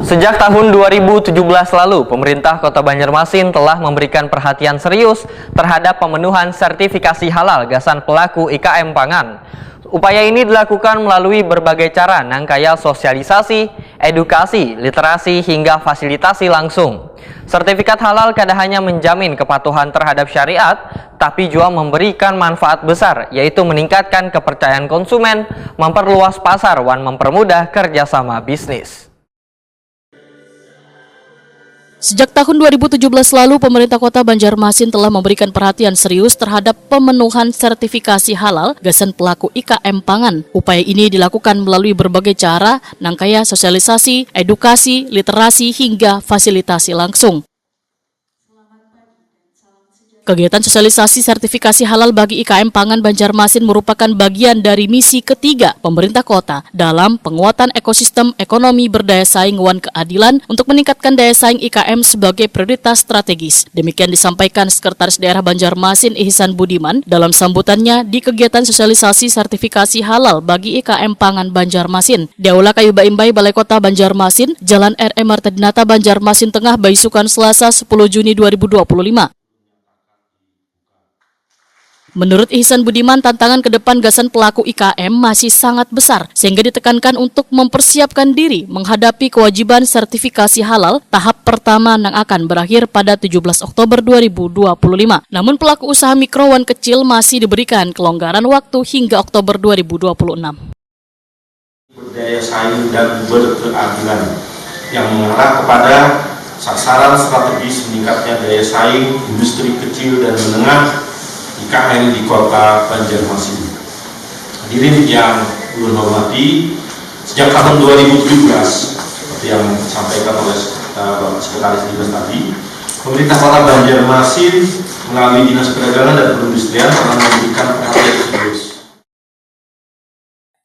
Sejak tahun 2017 lalu, pemerintah Kota Banjarmasin telah memberikan perhatian serius terhadap pemenuhan sertifikasi halal gasan pelaku IKM pangan. Upaya ini dilakukan melalui berbagai cara nangkaya sosialisasi, edukasi, literasi, hingga fasilitasi langsung. Sertifikat halal kada hanya menjamin kepatuhan terhadap syariat, tapi juga memberikan manfaat besar, yaitu meningkatkan kepercayaan konsumen, memperluas pasar, dan mempermudah kerjasama bisnis. Sejak tahun 2017 lalu, pemerintah Kota Banjarmasin telah memberikan perhatian serius terhadap pemenuhan sertifikasi halal gasan pelaku IKM pangan. Upaya ini dilakukan melalui berbagai cara, nangkaya sosialisasi, edukasi, literasi, hingga fasilitasi langsung. Kegiatan sosialisasi sertifikasi halal bagi IKM pangan Banjarmasin merupakan bagian dari misi ketiga pemerintah kota dalam penguatan ekosistem ekonomi berdaya saing wan keadilan untuk meningkatkan daya saing IKM sebagai prioritas strategis. Demikian disampaikan Sekretaris Daerah Banjarmasin Ihsan Budiman dalam sambutannya di kegiatan sosialisasi sertifikasi halal bagi IKM pangan Banjarmasin di Aula Kayu Baimbai Balai Kota Banjarmasin, Jalan R.E. Martadinata, Banjarmasin Tengah, Baisukan, Selasa 10 Juni 2025. Menurut Ihsan Budiman, tantangan ke depan gasan pelaku IKM masih sangat besar, sehingga ditekankan untuk mempersiapkan diri menghadapi kewajiban sertifikasi halal tahap pertama yang akan berakhir pada 17 Oktober 2025. Namun pelaku usaha mikro wan kecil masih diberikan kelonggaran waktu hingga Oktober 2026. Berdaya saing dan berkeadilan yang mengarah kepada sasaran strategis meningkatnya daya saing industri kecil dan menengah IKM di Kota Banjarmasin. Hadirin yang ulun hormati, sejak tahun 2017 seperti yang disampaikan oleh Bapak Sekretaris Dinas tadi, pemerintah Kota Banjarmasin melalui Dinas Perdagangan dan Perindustrian telah memberikan perhatian serius.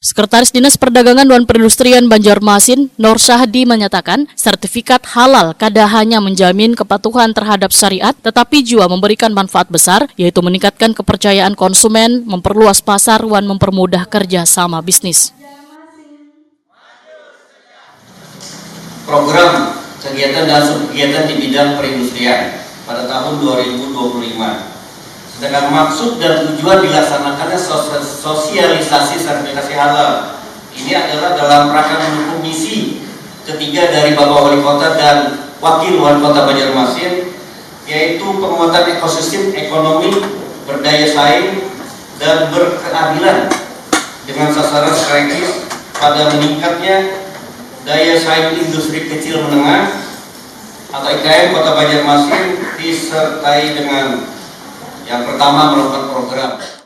Sekretaris Dinas Perdagangan dan Perindustrian Banjarmasin, Nur Syahdi, menyatakan sertifikat halal kada hanya menjamin kepatuhan terhadap syariat, tetapi juga memberikan manfaat besar, yaitu meningkatkan kepercayaan konsumen, memperluas pasar, dan mempermudah kerja sama bisnis. Program kegiatan dan subkegiatan di bidang perindustrian pada tahun 2025. Sedangkan maksud dan tujuan dilaksanakannya sosialisasi sertifikasi halal ini adalah dalam rangka mendukung misi ketiga dari Bapak Wali Kota dan Wakil Wali Kota Banjarmasin, yaitu penguatan ekosistem ekonomi berdaya saing dan berkeadilan dengan sasaran strategis pada meningkatnya daya saing industri kecil menengah atau IKM Kota Banjarmasin, disertai dengan yang pertama melakukan program